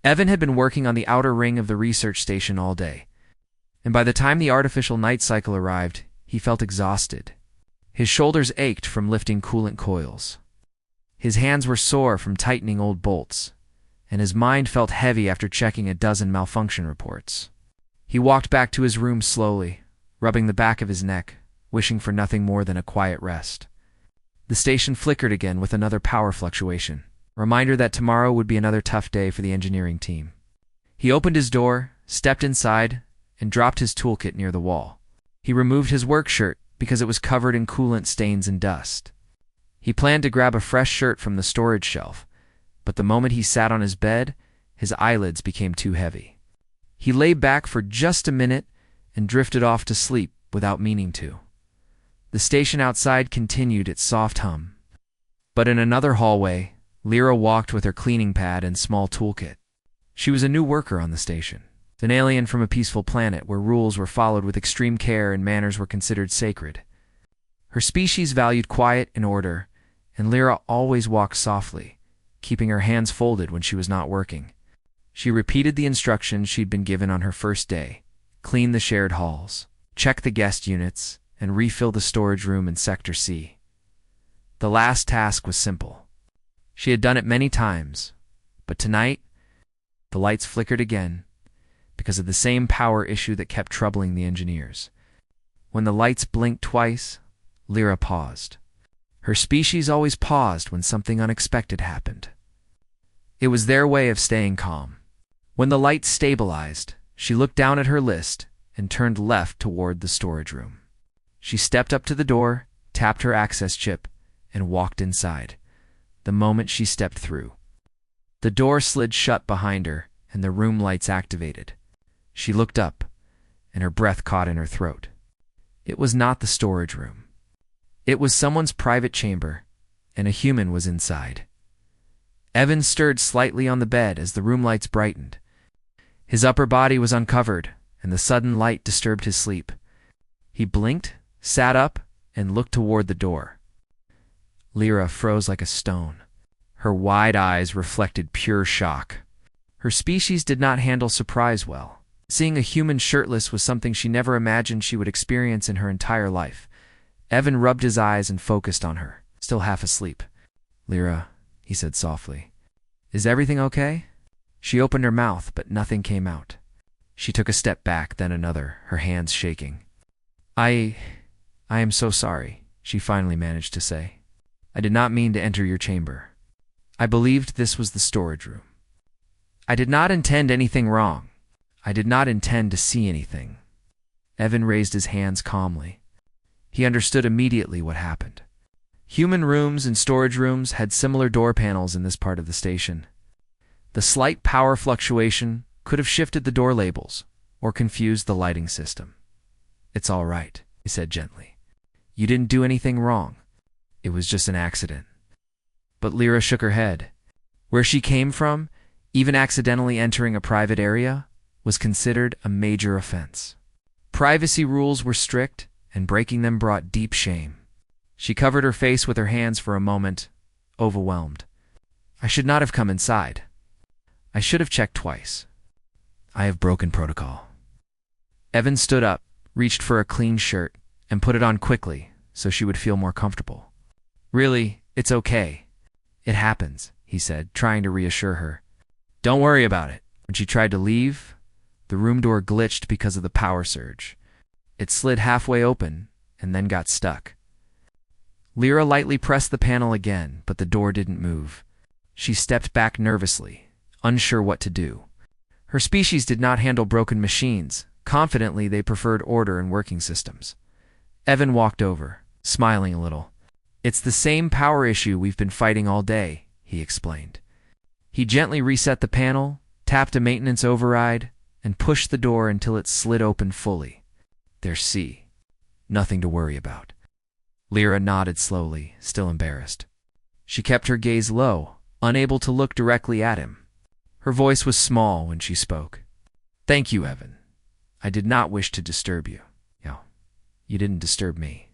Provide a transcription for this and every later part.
Evan had been working on the outer ring of the research station all day, and by the time the artificial night cycle arrived, he felt exhausted. His shoulders ached from lifting coolant coils. His hands were sore from tightening old bolts, and his mind felt heavy after checking a dozen malfunction reports. He walked back to his room slowly, rubbing the back of his neck, wishing for nothing more than a quiet rest. The station flickered again with another power fluctuation, a reminder that tomorrow would be another tough day for the engineering team. He opened his door, stepped inside, and dropped his toolkit near the wall. He removed his work shirt because it was covered in coolant stains and dust. He planned to grab a fresh shirt from the storage shelf, but the moment he sat on his bed, his eyelids became too heavy. He lay back for just a minute and drifted off to sleep without meaning to. The station outside continued its soft hum. But in another hallway, Lyra walked with her cleaning pad and small toolkit. She was a new worker on the station, an alien from a peaceful planet where rules were followed with extreme care and manners were considered sacred. Her species valued quiet and order, and Lyra always walked softly, keeping her hands folded when she was not working. She repeated the instructions she'd been given on her first day: clean the shared halls, check the guest units, and refill the storage room in Sector C. The last task was simple. She had done it many times, but tonight, the lights flickered again because of the same power issue that kept troubling the engineers. When the lights blinked twice, Lyra paused. Her species always paused when something unexpected happened. It was their way of staying calm. When the lights stabilized, she looked down at her list and turned left toward the storage room. She stepped up to the door, tapped her access chip, and walked inside. The moment she stepped through, the door slid shut behind her and the room lights activated. She looked up, and her breath caught in her throat. It was not the storage room. It was someone's private chamber, and a human was inside. Evan stirred slightly on the bed as the room lights brightened. His upper body was uncovered, and the sudden light disturbed his sleep. He blinked, sat up, and looked toward the door. Lyra froze like a stone. Her wide eyes reflected pure shock. Her species did not handle surprise well. Seeing a human shirtless was something she never imagined she would experience in her entire life. Evan rubbed his eyes and focused on her, still half asleep. "Lyra," he said softly, "is everything okay?" She opened her mouth, but nothing came out. She took a step back, then another, her hands shaking. I am so sorry," she finally managed to say. "I did not mean to enter your chamber. I believed this was the storage room. I did not intend anything wrong. I did not intend to see anything." Evan raised his hands calmly. He understood immediately what happened. Human rooms and storage rooms had similar door panels in this part of the station. The slight power fluctuation could have shifted the door labels or confused the lighting system. "It's all right," he said gently. "You didn't do anything wrong. It was just an accident." But Lyra shook her head. Where she came from, even accidentally entering a private area was considered a major offense. Privacy rules were strict, and breaking them brought deep shame. She covered her face with her hands for a moment, overwhelmed. "I should not have come inside. I should have checked twice. I have broken protocol." Evan stood up, reached for a clean shirt, and put it on quickly so she would feel more comfortable. "Really, it's okay. It happens," he said, trying to reassure her. "Don't worry about it." When she tried to leave, the room door glitched because of the power surge. It slid halfway open and then got stuck. Lyra lightly pressed the panel again, but the door didn't move. She stepped back nervously, unsure what to do. Her species did not handle broken machines. Confidently, they preferred order and working systems. Evan walked over, smiling a little. "It's the same power issue we've been fighting all day," he explained. He gently reset the panel, tapped a maintenance override, and pushed the door until it slid open fully. "There's C. Nothing to worry about." Lyra nodded slowly, still embarrassed. She kept her gaze low, unable to look directly at him. Her voice was small when she spoke. "Thank you, Evan. I did not wish to disturb you. You didn't disturb me.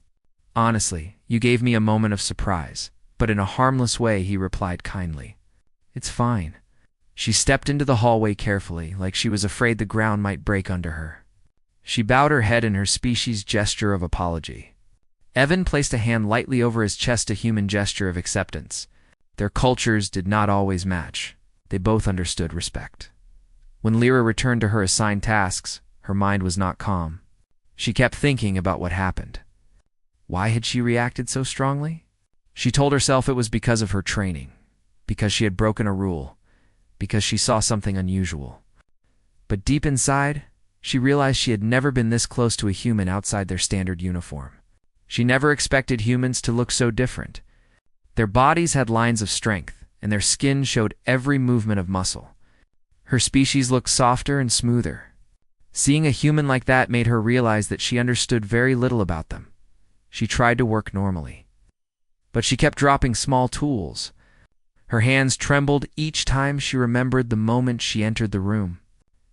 Honestly, you gave me a moment of surprise," but in a harmless way he replied kindly. "It's fine." She stepped into the hallway carefully, like she was afraid the ground might break under her. She bowed her head in her species gesture of apology. Evan placed a hand lightly over his chest, a human gesture of acceptance. Their cultures did not always match. They both understood respect. When Lyra returned to her assigned tasks, her mind was not calm. She kept thinking about what happened. Why had she reacted so strongly? She told herself it was because of her training, because she had broken a rule, because she saw something unusual. But deep inside, she realized she had never been this close to a human outside their standard uniform. She never expected humans to look so different. Their bodies had lines of strength, and their skin showed every movement of muscle. Her species looked softer and smoother. Seeing a human like that made her realize that she understood very little about them. She tried to work normally. But she kept dropping small tools. Her hands trembled each time she remembered the moment she entered the room.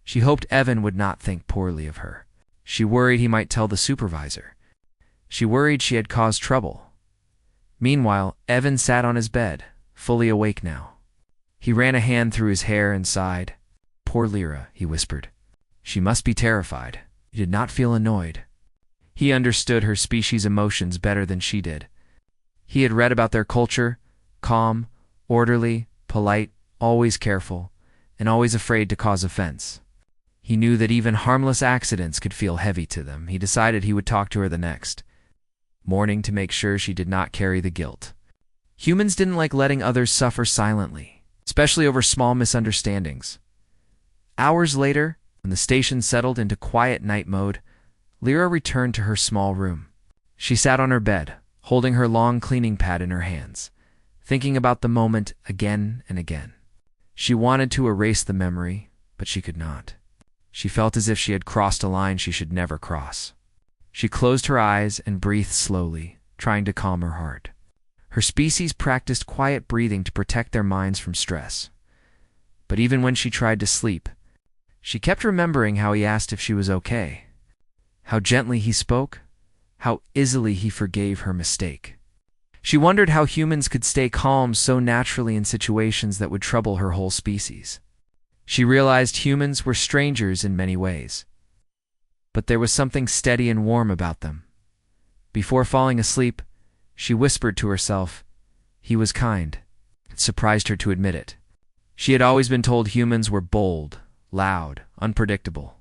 She hoped Evan would not think poorly of her. She worried he might tell the supervisor. She worried she had caused trouble. Meanwhile, Evan sat on his bed, fully awake now. He ran a hand through his hair and sighed. "Poor Lyra," he whispered. "She must be terrified." He did not feel annoyed. He understood her species' emotions better than she did. He had read about their culture: calm, orderly, polite, always careful, and always afraid to cause offense. He knew that even harmless accidents could feel heavy to them. He decided he would talk to her the next morning to make sure she did not carry the guilt. Humans didn't like letting others suffer silently, especially over small misunderstandings. Hours later, when the station settled into quiet night mode, Lyra returned to her small room. She sat on her bed, holding her long cleaning pad in her hands, thinking about the moment again and again. She wanted to erase the memory, but she could not. She felt as if she had crossed a line she should never cross. She closed her eyes and breathed slowly, trying to calm her heart. Her species practiced quiet breathing to protect their minds from stress. But even when she tried to sleep, she kept remembering how he asked if she was okay, how gently he spoke, how easily he forgave her mistake. She wondered how humans could stay calm so naturally in situations that would trouble her whole species. She realized humans were strangers in many ways, but there was something steady and warm about them. Before falling asleep, she whispered to herself, "He was kind." It surprised her to admit it. She had always been told humans were bold, loud, unpredictable.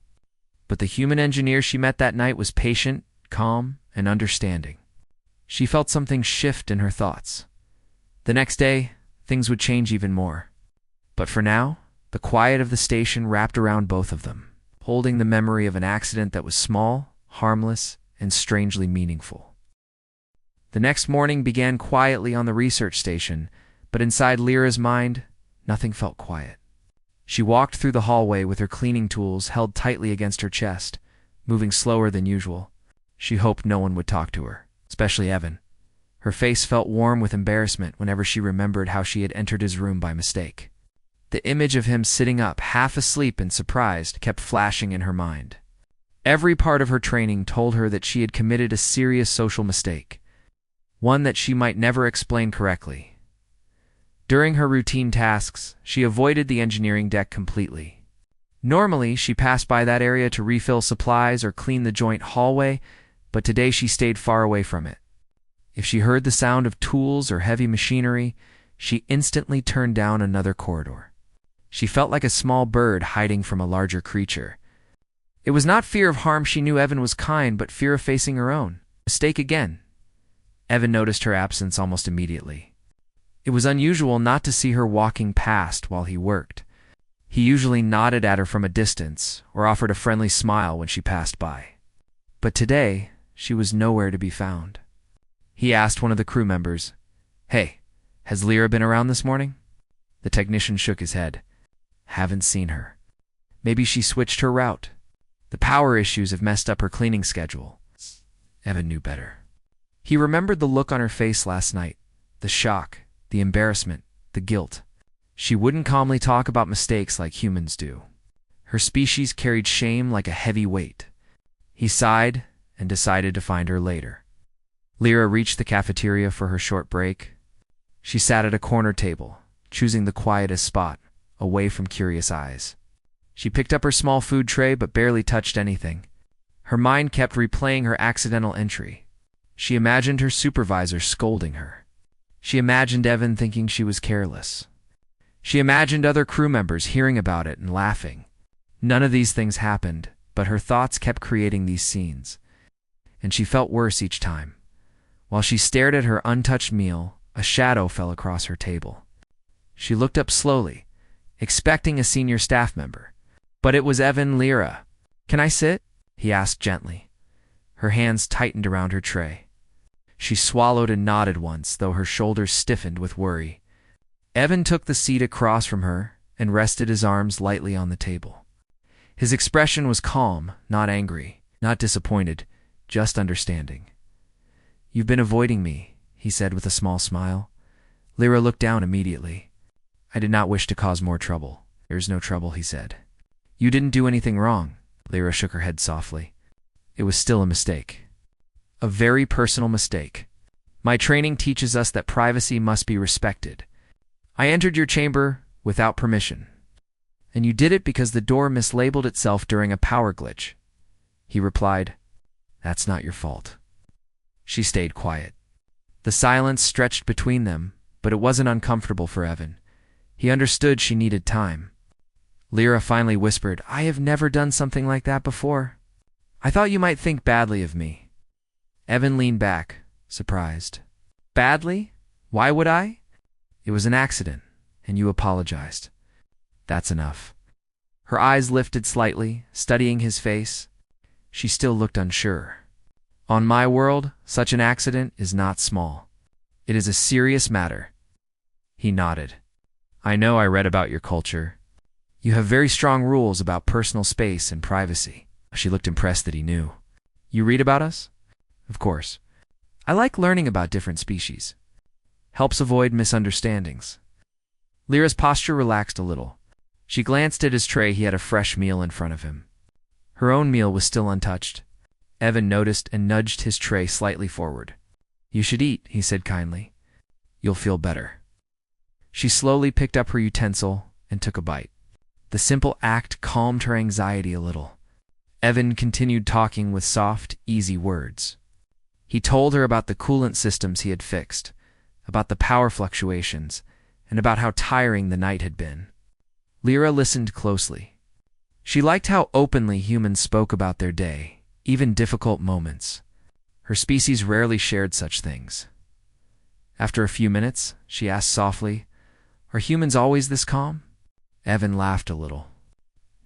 But the human engineer she met that night was patient, calm, and understanding. She felt something shift in her thoughts. The next day, things would change even more. But for now, the quiet of the station wrapped around both of them, holding the memory of an accident that was small, harmless, and strangely meaningful. The next morning began quietly on the research station, but inside Lyra's mind, nothing felt quiet. She walked through the hallway with her cleaning tools held tightly against her chest, moving slower than usual. She hoped no one would talk to her, especially Evan. Her face felt warm with embarrassment whenever she remembered how she had entered his room by mistake. The image of him sitting up, half asleep and surprised, kept flashing in her mind. Every part of her training told her that she had committed a serious social mistake, one that she might never explain correctly. During her routine tasks, she avoided the engineering deck completely. Normally, she passed by that area to refill supplies or clean the joint hallway, but today she stayed far away from it. If she heard the sound of tools or heavy machinery, she instantly turned down another corridor. She felt like a small bird hiding from a larger creature. It was not fear of harm she knew Evan was kind, but fear of facing her own mistake again. Evan noticed her absence almost immediately. It was unusual not to see her walking past while he worked. He usually nodded at her from a distance or offered a friendly smile when she passed by. But today, she was nowhere to be found. He asked one of the crew members, "Hey, has Lyra been around this morning?" The technician shook his head. "Haven't seen her. Maybe she switched her route. The power issues have messed up her cleaning schedule." Evan knew better. He remembered the look on her face last night, the shock, the embarrassment, the guilt. She wouldn't calmly talk about mistakes like humans do. Her species carried shame like a heavy weight. He sighed and decided to find her later. Lyra reached the cafeteria for her short break. She sat at a corner table, choosing the quietest spot, away from curious eyes. She picked up her small food tray but barely touched anything. Her mind kept replaying her accidental entry. She imagined her supervisor scolding her. She imagined Evan thinking she was careless. She imagined other crew members hearing about it and laughing. None of these things happened, but her thoughts kept creating these scenes. And she felt worse each time. While she stared at her untouched meal, a shadow fell across her table. She looked up slowly, expecting a senior staff member. But it was Evan Lyra. "Can I sit?" he asked gently. Her hands tightened around her tray. She swallowed and nodded once, though her shoulders stiffened with worry. Evan took the seat across from her and rested his arms lightly on the table. His expression was calm, not angry, not disappointed, just understanding. "You've been avoiding me," he said with a small smile. Lyra looked down immediately. "I did not wish to cause more trouble." "There's no trouble," he said. "You didn't do anything wrong." Lyra shook her head softly. "It was still a mistake. A very personal mistake. My training teaches us that privacy must be respected. I entered your chamber without permission, and you did it because the door mislabeled itself during a power glitch." He replied, "That's not your fault." She stayed quiet. The silence stretched between them, but it wasn't uncomfortable for Evan. He understood she needed time. Lyra finally whispered, "I have never done something like that before. I thought you might think badly of me." Evan leaned back, surprised. "Badly? Why would I?" "It was an accident, and you apologized. That's enough." Her eyes lifted slightly, studying his face. She still looked unsure. "On my world, such an accident is not small. It is a serious matter." He nodded. "I know I read about your culture. You have very strong rules about personal space and privacy." She looked impressed that he knew. "You read about us?" "Of course. I like learning about different species. Helps avoid misunderstandings." Lyra's posture relaxed a little. She glanced at his tray. He had a fresh meal in front of him. Her own meal was still untouched. Evan noticed and nudged his tray slightly forward. "You should eat," he said kindly. "You'll feel better." She slowly picked up her utensil and took a bite. The simple act calmed her anxiety a little. Evan continued talking with soft, easy words. He told her about the coolant systems he had fixed, about the power fluctuations, and about how tiring the night had been. Lyra listened closely. She liked how openly humans spoke about their day, even difficult moments. Her species rarely shared such things. After a few minutes, she asked softly, "Are humans always this calm?" Evan laughed a little.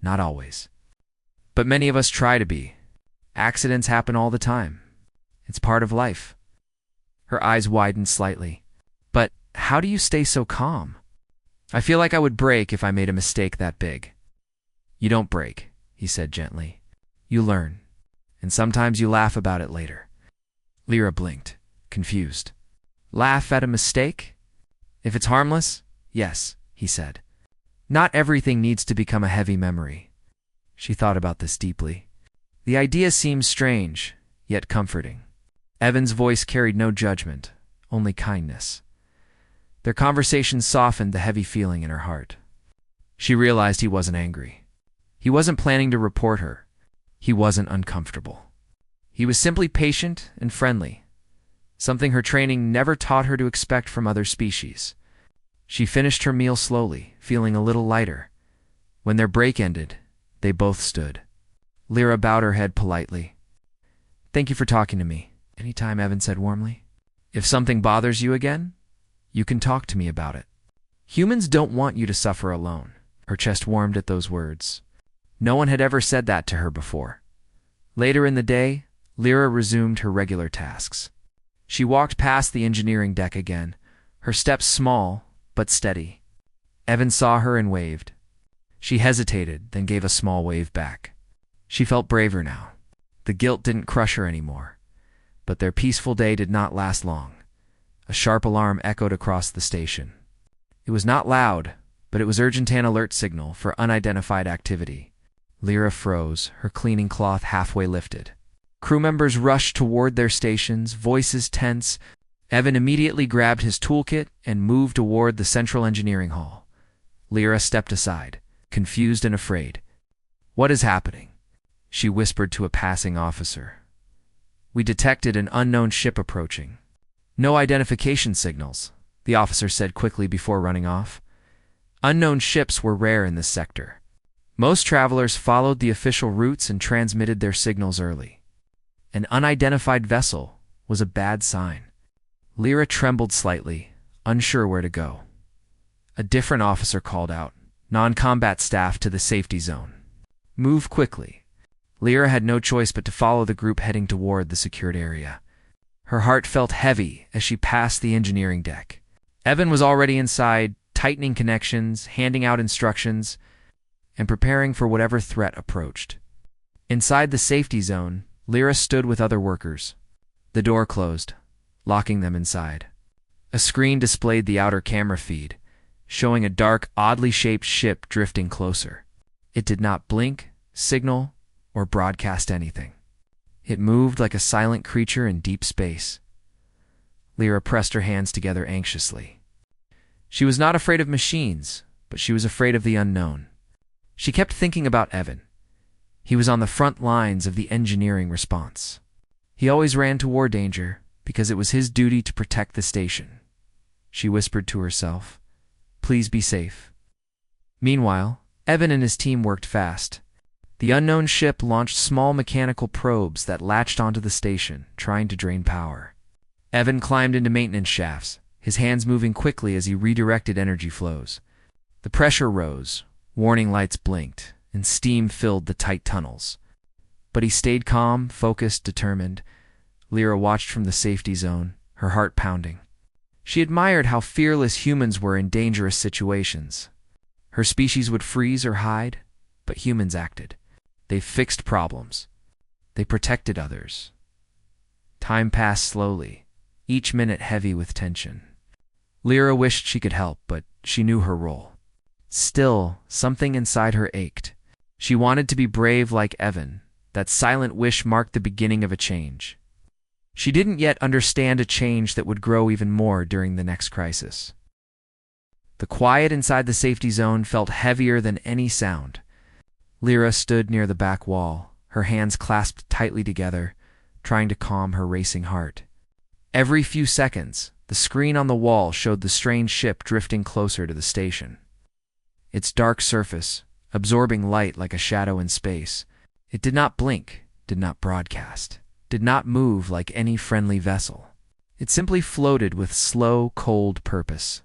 "Not always. But many of us try to be. Accidents happen all the time. It's part of life." Her eyes widened slightly. "But how do you stay so calm?" "I feel like I would break if I made a mistake that big." "You don't break," he said gently. "You learn. And sometimes you laugh about it later." Lyra blinked, confused. "Laugh at a mistake? If it's harmless, yes," he said. "Not everything needs to become a heavy memory." She thought about this deeply. The idea seemed strange, yet comforting. Evan's voice carried no judgment, only kindness. Their conversation softened the heavy feeling in her heart. She realized he wasn't angry. He wasn't planning to report her. He wasn't uncomfortable. He was simply patient and friendly, something her training never taught her to expect from other species. She finished her meal slowly, feeling a little lighter. When their break ended, they both stood. Lyra bowed her head politely. "Thank you for talking to me." "Anytime," Evan said warmly. "If something bothers you again, you can talk to me about it. Humans don't want you to suffer alone." Her chest warmed at those words. No one had ever said that to her before. Later in the day, Lyra resumed her regular tasks. She walked past the engineering deck again, her steps small but steady. Evan saw her and waved. She hesitated, then gave a small wave back. She felt braver now. The guilt didn't crush her anymore. But their peaceful day did not last long. A sharp alarm echoed across the station. It was not loud, but it was urgent an alert signal for unidentified activity. Lyra froze, her cleaning cloth halfway lifted. Crew members rushed toward their stations, voices tense. Evan immediately grabbed his toolkit and moved toward the central engineering hall. Lyra stepped aside, confused and afraid. "What is happening?" she whispered to a passing officer. "We detected an unknown ship approaching." "No identification signals," the officer said quickly before running off. Unknown ships were rare in this sector. Most travelers followed the official routes and transmitted their signals early. An unidentified vessel was a bad sign. Lyra trembled slightly, unsure where to go. A different officer called out, "Non-combat staff to the safety zone. Move quickly." Lyra had no choice but to follow the group heading toward the secured area. Her heart felt heavy as she passed the engineering deck. Evan was already inside, tightening connections, handing out instructions, and preparing for whatever threat approached. Inside the safety zone, Lyra stood with other workers. The door closed, locking them inside. A screen displayed the outer camera feed, showing a dark, oddly shaped ship drifting closer. It did not blink, signal, or broadcast anything. It moved like a silent creature in deep space. Lyra pressed her hands together anxiously. She was not afraid of machines, but she was afraid of the unknown. She kept thinking about Evan. He was on the front lines of the engineering response. He always ran toward danger because it was his duty to protect the station. She whispered to herself, "Please be safe." Meanwhile, Evan and his team worked fast. The unknown ship launched small mechanical probes that latched onto the station, trying to drain power. Evan climbed into maintenance shafts, his hands moving quickly as he redirected energy flows. The pressure rose, warning lights blinked, and steam filled the tight tunnels. But he stayed calm, focused, determined. Lyra watched from the safety zone, her heart pounding. She admired how fearless humans were in dangerous situations. Her species would freeze or hide, but humans acted. They fixed problems. They protected others. Time passed slowly, each minute heavy with tension. Lyra wished she could help, but she knew her role. Still, something inside her ached. She wanted to be brave like Evan. That silent wish marked the beginning of a change. She didn't yet understand a change that would grow even more during the next crisis. The quiet inside the safety zone felt heavier than any sound. Lyra stood near the back wall, her hands clasped tightly together, trying to calm her racing heart. Every few seconds, the screen on the wall showed the strange ship drifting closer to the station. Its dark surface, absorbing light like a shadow in space. It did not blink, did not broadcast, did not move like any friendly vessel. It simply floated with slow, cold purpose.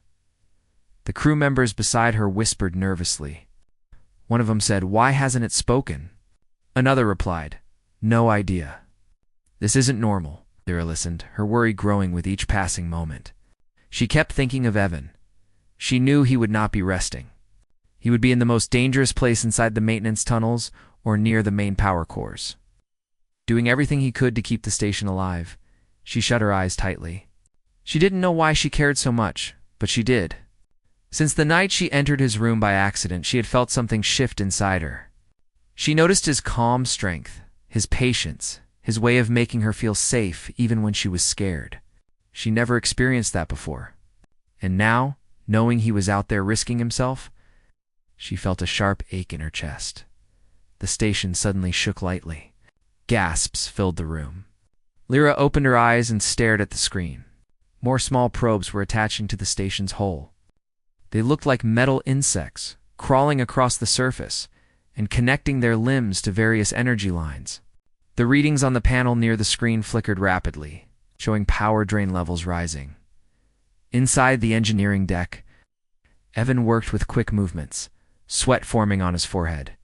The crew members beside her whispered nervously. One of them said, "Why hasn't it spoken?" Another replied, "No idea." This isn't normal. Lyra listened, her worry growing with each passing moment. She kept thinking of Evan. She knew he would not be resting. He would be in the most dangerous place inside the maintenance tunnels or near the main power cores. Doing everything he could to keep the station alive, she shut her eyes tightly. She didn't know why she cared so much, but she did. Since the night she entered his room by accident, she had felt something shift inside her. She noticed his calm strength, his patience, his way of making her feel safe even when she was scared. She never experienced that before. And now, knowing he was out there risking himself, she felt a sharp ache in her chest. The station suddenly shook lightly. Gasps filled the room. Lyra opened her eyes and stared at the screen. More small probes were attaching to the station's hull. They looked like metal insects, crawling across the surface and connecting their limbs to various energy lines. The readings on the panel near the screen flickered rapidly, showing power drain levels rising. Inside the engineering deck, Evan worked with quick movements, sweat forming on his forehead.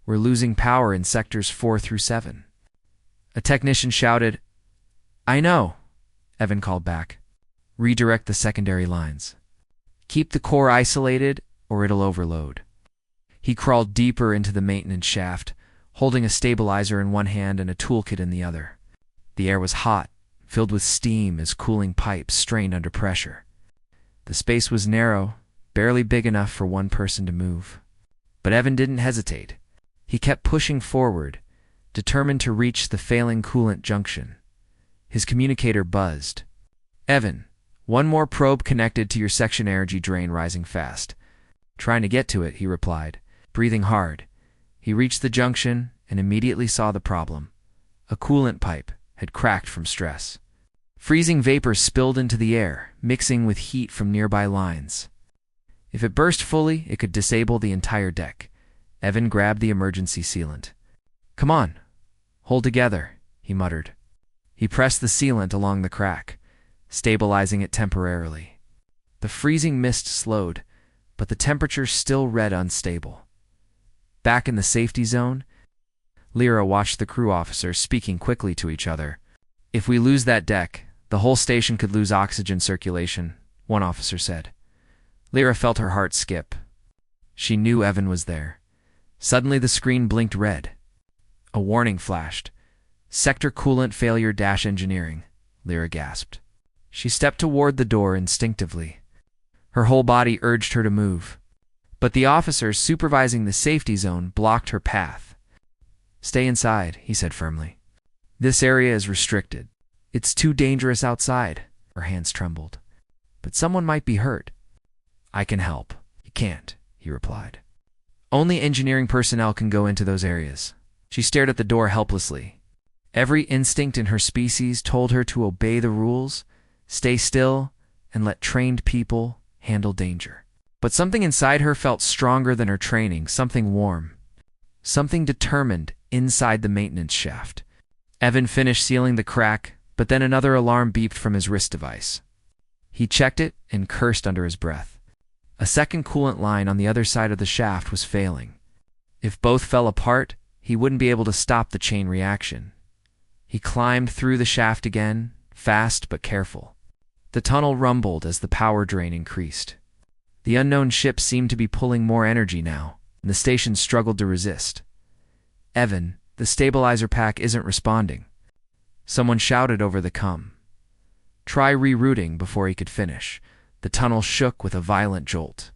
"We're losing power in sectors 4 through 7. A technician shouted. "I know," Evan called back. "Redirect the secondary lines. Keep the core isolated or it'll overload." He crawled deeper into the maintenance shaft, holding a stabilizer in one hand and a toolkit in the other. The air was hot, filled with steam as cooling pipes strained under pressure. The space was narrow, barely big enough for one person to move. But Evan didn't hesitate. He kept pushing forward, determined to reach the failing coolant junction. His communicator buzzed. "Evan, one more probe connected to your section energy drain rising fast. Trying to get to it, he replied, breathing hard. He reached the junction and immediately saw the problem. A coolant pipe had cracked from stress. Freezing vapor spilled into the air, mixing with heat from nearby lines. If it burst fully, it could disable the entire deck. Evan grabbed the emergency sealant. "Come on, hold together," he muttered. He pressed the sealant along the crack, stabilizing it temporarily. The freezing mist slowed, but the temperature still read unstable. Back in the safety zone, Lyra watched the crew officers speaking quickly to each other. "If we lose that deck, the whole station could lose oxygen circulation," one officer said. Lyra felt her heart skip. She knew Evan was there. Suddenly the screen blinked red. A warning flashed. "Sector coolant failure dash engineering," Lyra gasped. She stepped toward the door instinctively. Her whole body urged her to move. But the officers supervising the safety zone blocked her path. "Stay inside," he said firmly. "This area is restricted. It's too dangerous outside." Her hands trembled. "But someone might be hurt." "I can help." "You can't," he replied. "Only engineering personnel can go into those areas." She stared at the door helplessly. Every instinct in her species told her to obey the rules, stay still, and let trained people handle danger. But something inside her felt stronger than her training, something warm, something determined inside the maintenance shaft. Evan finished sealing the crack, but then another alarm beeped from his wrist device. He checked it and cursed under his breath. A second coolant line on the other side of the shaft was failing. If both fell apart, he wouldn't be able to stop the chain reaction. He climbed through the shaft again, fast but careful. The tunnel rumbled as the power drain increased. The unknown ship seemed to be pulling more energy now, and the station struggled to resist. "Evan, the stabilizer pack isn't responding." Someone shouted over the comm. "Try rerouting," before he could finish. The tunnel shook with a violent jolt.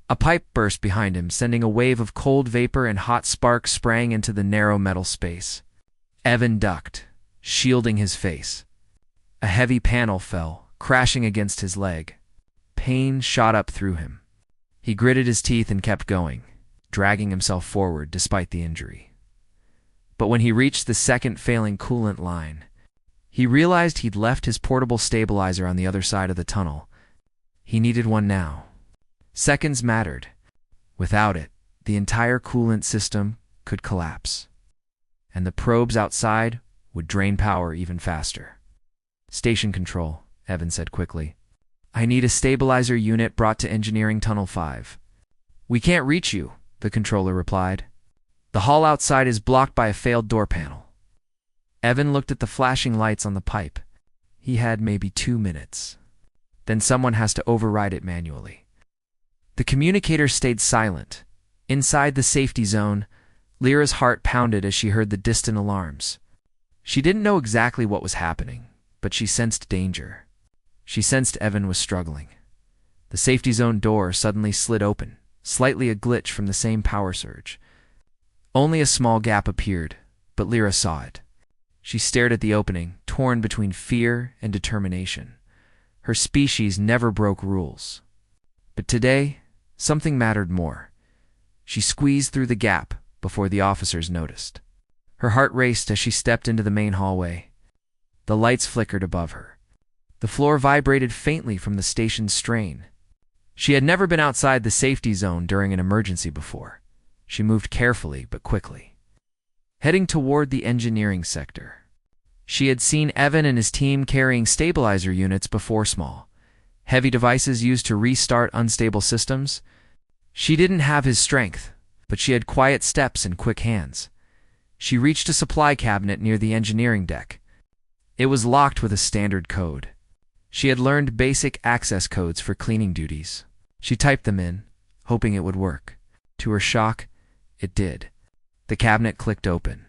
A pipe burst behind him, sending a wave of cold vapor and hot sparks spraying into the narrow metal space. Evan ducked, shielding his face. A heavy panel fell, crashing against his leg. Pain shot up through him. He gritted his teeth and kept going, dragging himself forward despite the injury. But when he reached the second failing coolant line, he realized he'd left his portable stabilizer on the other side of the tunnel. He needed one now. Seconds mattered. Without it, the entire coolant system could collapse, and the probes outside would drain power even faster. "Station control," Evan said quickly. "I need a stabilizer unit brought to Engineering Tunnel 5. "We can't reach you," the controller replied. "The hall outside is blocked by a failed door panel." Evan looked at the flashing lights on the pipe. He had maybe 2 minutes. Then someone has to override it manually. The communicator stayed silent. Inside the safety zone, Lyra's heart pounded as she heard the distant alarms. She didn't know exactly what was happening, but she sensed danger. She sensed Evan was struggling. The safety zone door suddenly slid open, slightly a glitch from the same power surge. Only a small gap appeared, but Lyra saw it. She stared at the opening, torn between fear and determination. Her species never broke rules. But today, something mattered more. She squeezed through the gap before the officers noticed. Her heart raced as she stepped into the main hallway. The lights flickered above her. The floor vibrated faintly from the station's strain. She had never been outside the safety zone during an emergency before. She moved carefully but quickly, heading toward the engineering sector. She had seen Evan and his team carrying stabilizer units before, small, heavy devices used to restart unstable systems. She didn't have his strength, but she had quiet steps and quick hands. She reached a supply cabinet near the engineering deck. It was locked with a standard code. She had learned basic access codes for cleaning duties. She typed them in, hoping it would work. To her shock, it did. The cabinet clicked open.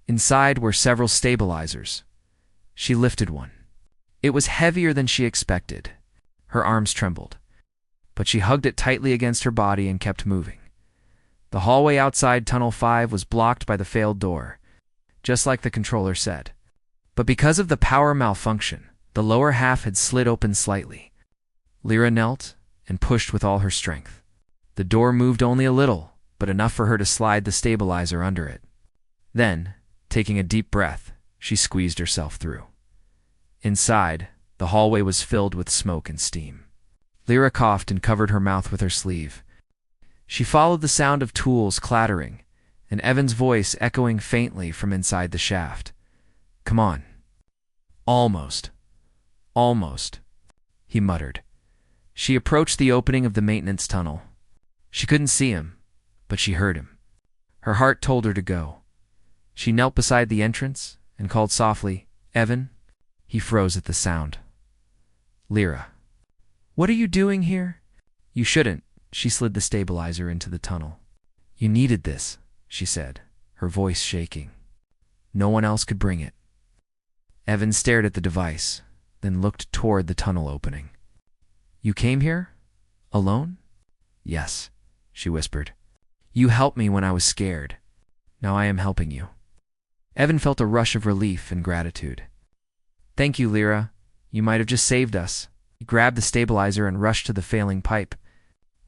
Inside were several stabilizers. She lifted one. It was heavier than she expected. Her arms trembled, but she hugged it tightly against her body and kept moving. The hallway outside Tunnel 5 was blocked by the failed door, just like the controller said. But because of the power malfunction, the lower half had slid open slightly. Lyra knelt and pushed with all her strength. The door moved only a little, but enough for her to slide the stabilizer under it. Then, taking a deep breath, she squeezed herself through. Inside, the hallway was filled with smoke and steam. Lyra coughed and covered her mouth with her sleeve. She followed the sound of tools clattering, and Evan's voice echoing faintly from inside the shaft. "Come on." "Almost. Almost," he muttered. She approached the opening of the maintenance tunnel. She couldn't see him, but she heard him. Her heart told her to go. She knelt beside the entrance and called softly, "Evan." He froze at the sound. "Lyra." "What are you doing here?" "You shouldn't." She slid the stabilizer into the tunnel. "You needed this," she said, her voice shaking. "No one else could bring it." Evan stared at the device, then looked toward the tunnel opening. "You came here? Alone?" "Yes," she whispered. "You helped me when I was scared. Now I am helping you." Evan felt a rush of relief and gratitude. "Thank you, Lyra. You might have just saved us." He grabbed the stabilizer and rushed to the failing pipe.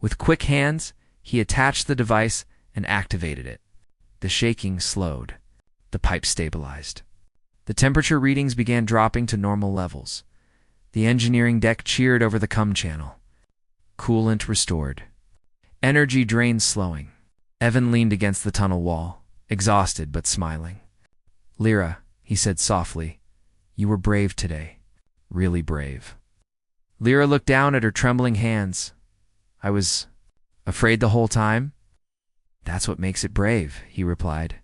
With quick hands, he attached the device and activated it. The shaking slowed. The pipe stabilized. The temperature readings began dropping to normal levels. The engineering deck cheered over the cum channel. Coolant restored. Energy drain slowing. Evan leaned against the tunnel wall, exhausted but smiling. "Lyra," he said softly, "you were brave today. Really brave." Lyra looked down at her trembling hands. "I was afraid the whole time?" "That's what makes it brave," he replied.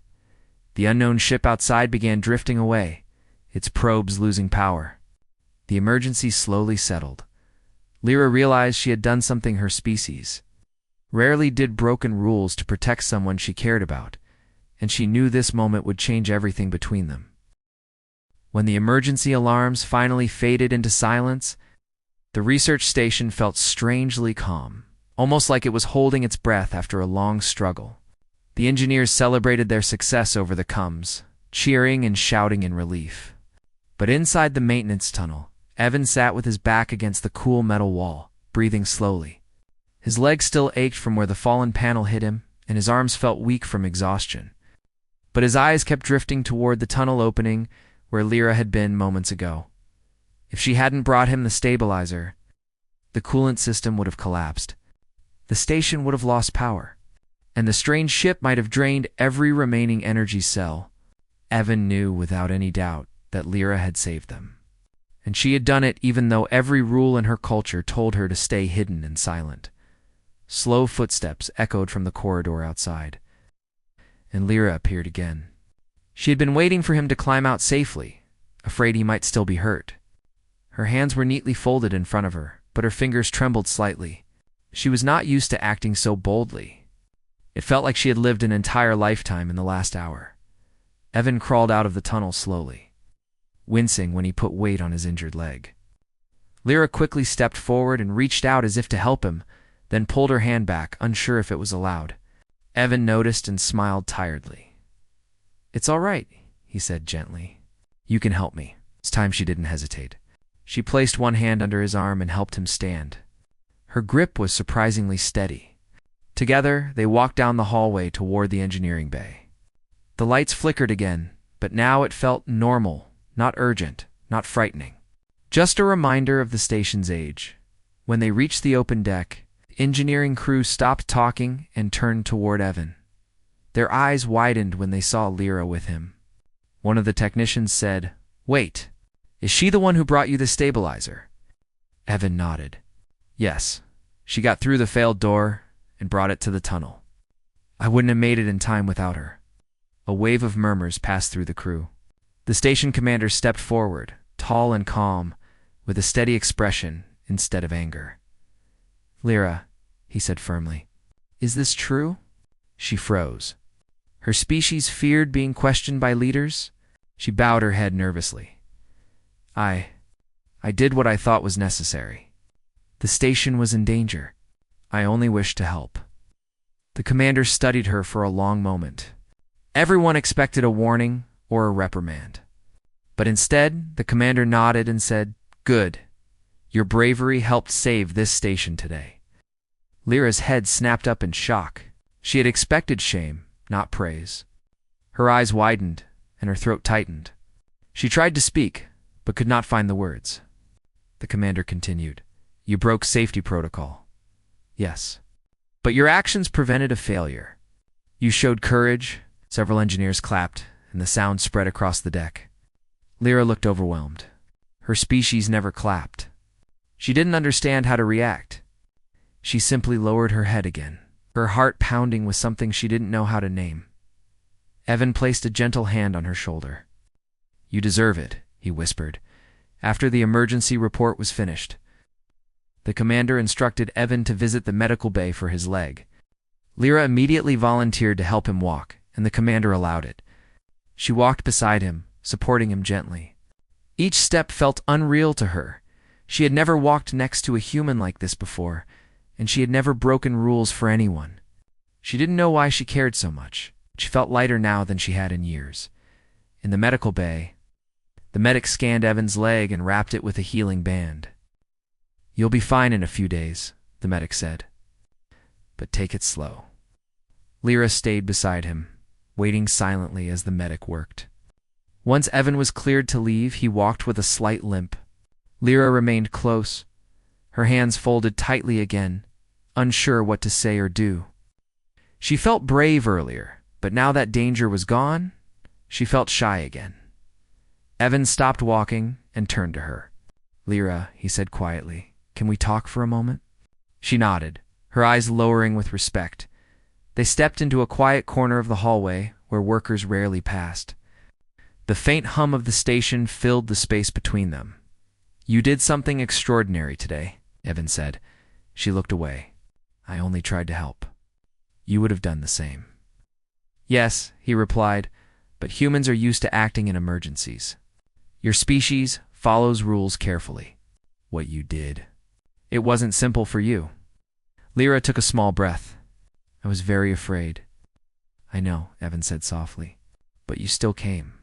The unknown ship outside began drifting away, its probes losing power. The emergency slowly settled. Lyra realized she had done something her species rarely did, broken rules to protect someone she cared about, and she knew this moment would change everything between them. When the emergency alarms finally faded into silence, the research station felt strangely calm, almost like it was holding its breath after a long struggle. The engineers celebrated their success over the cums, cheering and shouting in relief. But inside the maintenance tunnel, Evan sat with his back against the cool metal wall, breathing slowly. His legs still ached from where the fallen panel hit him, and his arms felt weak from exhaustion. But his eyes kept drifting toward the tunnel opening where Lyra had been moments ago. If she hadn't brought him the stabilizer, the coolant system would have collapsed. The station would have lost power, and the strange ship might have drained every remaining energy cell. Evan knew without any doubt that Lyra had saved them. And she had done it even though every rule in her culture told her to stay hidden and silent. Slow footsteps echoed from the corridor outside, and Lyra appeared again. She had been waiting for him to climb out safely, afraid he might still be hurt. Her hands were neatly folded in front of her, but her fingers trembled slightly. She was not used to acting so boldly. It felt like she had lived an entire lifetime in the last hour. Evan crawled out of the tunnel slowly, wincing when he put weight on his injured leg. Lyra quickly stepped forward and reached out as if to help him, then pulled her hand back, unsure if it was allowed. Evan noticed and smiled tiredly. "It's all right," he said gently. "You can help me." This time she didn't hesitate. She placed one hand under his arm and helped him stand. Her grip was surprisingly steady. Together, they walked down the hallway toward the engineering bay. The lights flickered again, but now it felt normal, not urgent, not frightening. Just a reminder of the station's age. When they reached the open deck, the engineering crew stopped talking and turned toward Evan. Their eyes widened when they saw Lyra with him. One of the technicians said, "Wait, is she the one who brought you the stabilizer?" Evan nodded. "Yes, she got through the failed door and brought it to the tunnel. I wouldn't have made it in time without her." A wave of murmurs passed through the crew. The station commander stepped forward, tall and calm, with a steady expression instead of anger. "Lyra," he said firmly, "is this true?" She froze. Her species feared being questioned by leaders. She bowed her head nervously. I did what I thought was necessary. The station was in danger. I only wished to help." The commander studied her for a long moment. Everyone expected a warning or a reprimand. But instead, the commander nodded and said, "Good. Your bravery helped save this station today." Lyra's head snapped up in shock. She had expected shame, not praise. Her eyes widened, and her throat tightened. She tried to speak, but could not find the words. The commander continued. You broke safety protocol. Yes. But your actions prevented a failure. You showed courage. Several engineers clapped, and the sound spread across the deck. Lyra looked overwhelmed. Her species never clapped. She didn't understand how to react. She simply lowered her head again, her heart pounding with something she didn't know how to name. Evan placed a gentle hand on her shoulder. You deserve it, he whispered, after the emergency report was finished. The commander instructed Evan to visit the medical bay for his leg. Lyra immediately volunteered to help him walk, and the commander allowed it. She walked beside him, supporting him gently. Each step felt unreal to her. She had never walked next to a human like this before, and she had never broken rules for anyone. She didn't know why she cared so much. She felt lighter now than she had in years. In the medical bay, the medic scanned Evan's leg and wrapped it with a healing band. You'll be fine in a few days, the medic said. But take it slow. Lyra stayed beside him, waiting silently as the medic worked. Once Evan was cleared to leave, he walked with a slight limp. Lyra remained close, her hands folded tightly again, unsure what to say or do. She felt brave earlier, but now that danger was gone, she felt shy again. Evan stopped walking and turned to her. Lyra, he said quietly, can we talk for a moment? She nodded, her eyes lowering with respect. They stepped into a quiet corner of the hallway where workers rarely passed. The faint hum of the station filled the space between them. You did something extraordinary today, Evan said. She looked away. I only tried to help. You would have done the same. Yes, he replied, but humans are used to acting in emergencies. Your species follows rules carefully. What you did, it wasn't simple for you. Lyra took a small breath. I was very afraid. I know, Evan said softly, but you still came.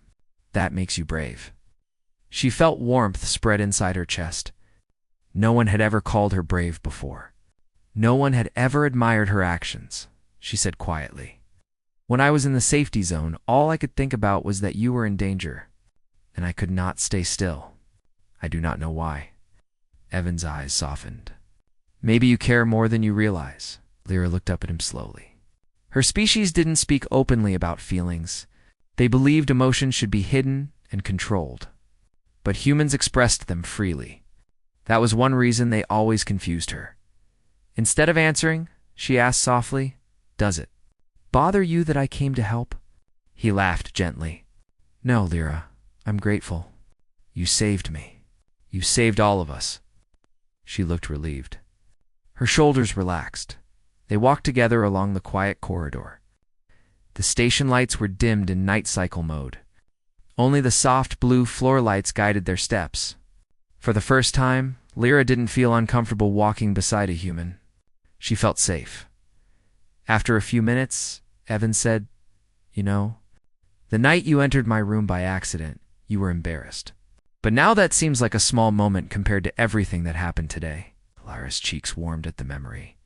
That makes you brave. She felt warmth spread inside her chest. No one had ever called her brave before. No one had ever admired her actions, she said quietly. When I was in the safety zone, all I could think about was that you were in danger, and I could not stay still. I do not know why. Evan's eyes softened. Maybe you care more than you realize. Lyra looked up at him slowly. Her species didn't speak openly about feelings. They believed emotions should be hidden and controlled. But humans expressed them freely. That was one reason they always confused her. Instead of answering, she asked softly, Does it bother you that I came to help? He laughed gently. No, Lyra, I'm grateful. You saved me. You saved all of us. She looked relieved. Her shoulders relaxed. They walked together along the quiet corridor. The station lights were dimmed in night cycle mode. Only the soft blue floor lights guided their steps. For the first time, Lyra didn't feel uncomfortable walking beside a human. She felt safe. After a few minutes, Evan said, You know, the night you entered my room by accident, you were embarrassed. But now that seems like a small moment compared to everything that happened today. Lyra's cheeks warmed at the memory.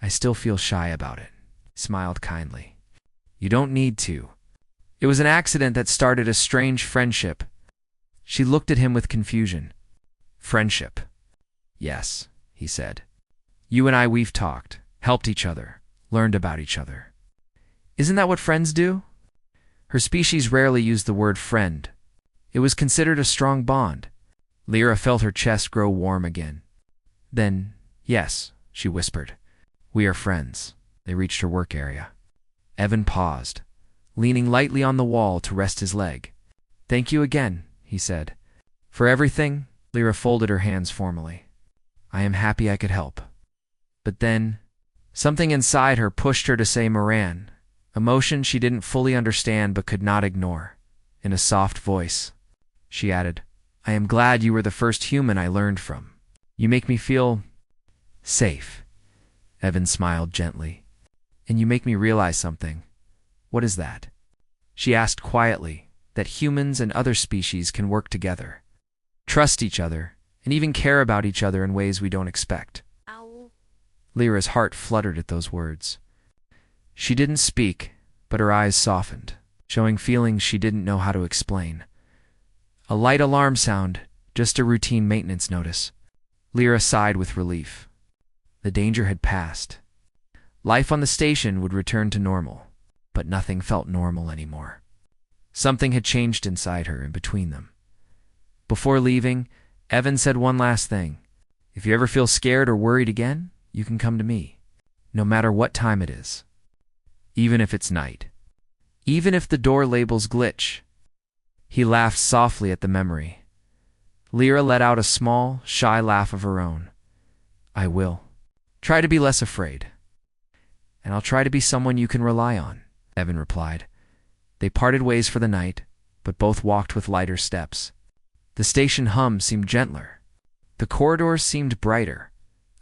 I still feel shy about it. He smiled kindly. You don't need to. It was an accident that started a strange friendship. She looked at him with confusion. Friendship. Yes, he said. You and I, we've talked, helped each other, learned about each other. Isn't that what friends do? Her species rarely used the word friend. It was considered a strong bond. Lyra felt her chest grow warm again. Then, yes, she whispered. We are friends. They reached her work area. Evan paused, leaning lightly on the wall to rest his leg. Thank you again, he said. For everything, Lyra folded her hands formally. I am happy I could help. But then, something inside her pushed her to say Moran, emotion she didn't fully understand but could not ignore. In a soft voice, she added, I am glad you were the first human I learned from. You make me feel safe. Evan smiled gently. And you make me realize something. What is that? She asked quietly, that humans and other species can work together, trust each other, and even care about each other in ways we don't expect. Ow. Lyra's heart fluttered at those words. She didn't speak, but her eyes softened, showing feelings she didn't know how to explain. A light alarm sound, just a routine maintenance notice. Lyra sighed with relief. The danger had passed. Life on the station would return to normal, but nothing felt normal anymore. Something had changed inside her and between them. Before leaving, Evan said one last thing. If you ever feel scared or worried again, you can come to me, no matter what time it is. Even if it's night. Even if the door labels glitch. He laughed softly at the memory. Lyra let out a small, shy laugh of her own. I will. Try to be less afraid. And I'll try to be someone you can rely on, Evan replied. They parted ways for the night, but both walked with lighter steps. The station hum seemed gentler. The corridors seemed brighter.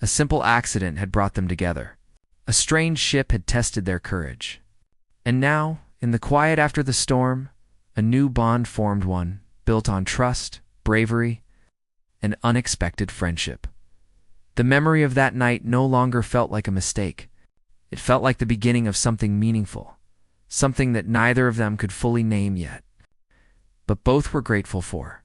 A simple accident had brought them together. A strange ship had tested their courage. And now, in the quiet after the storm, a new bond formed, one built on trust, bravery, and unexpected friendship. The memory of that night no longer felt like a mistake. It felt like the beginning of something meaningful, something that neither of them could fully name yet, but both were grateful for.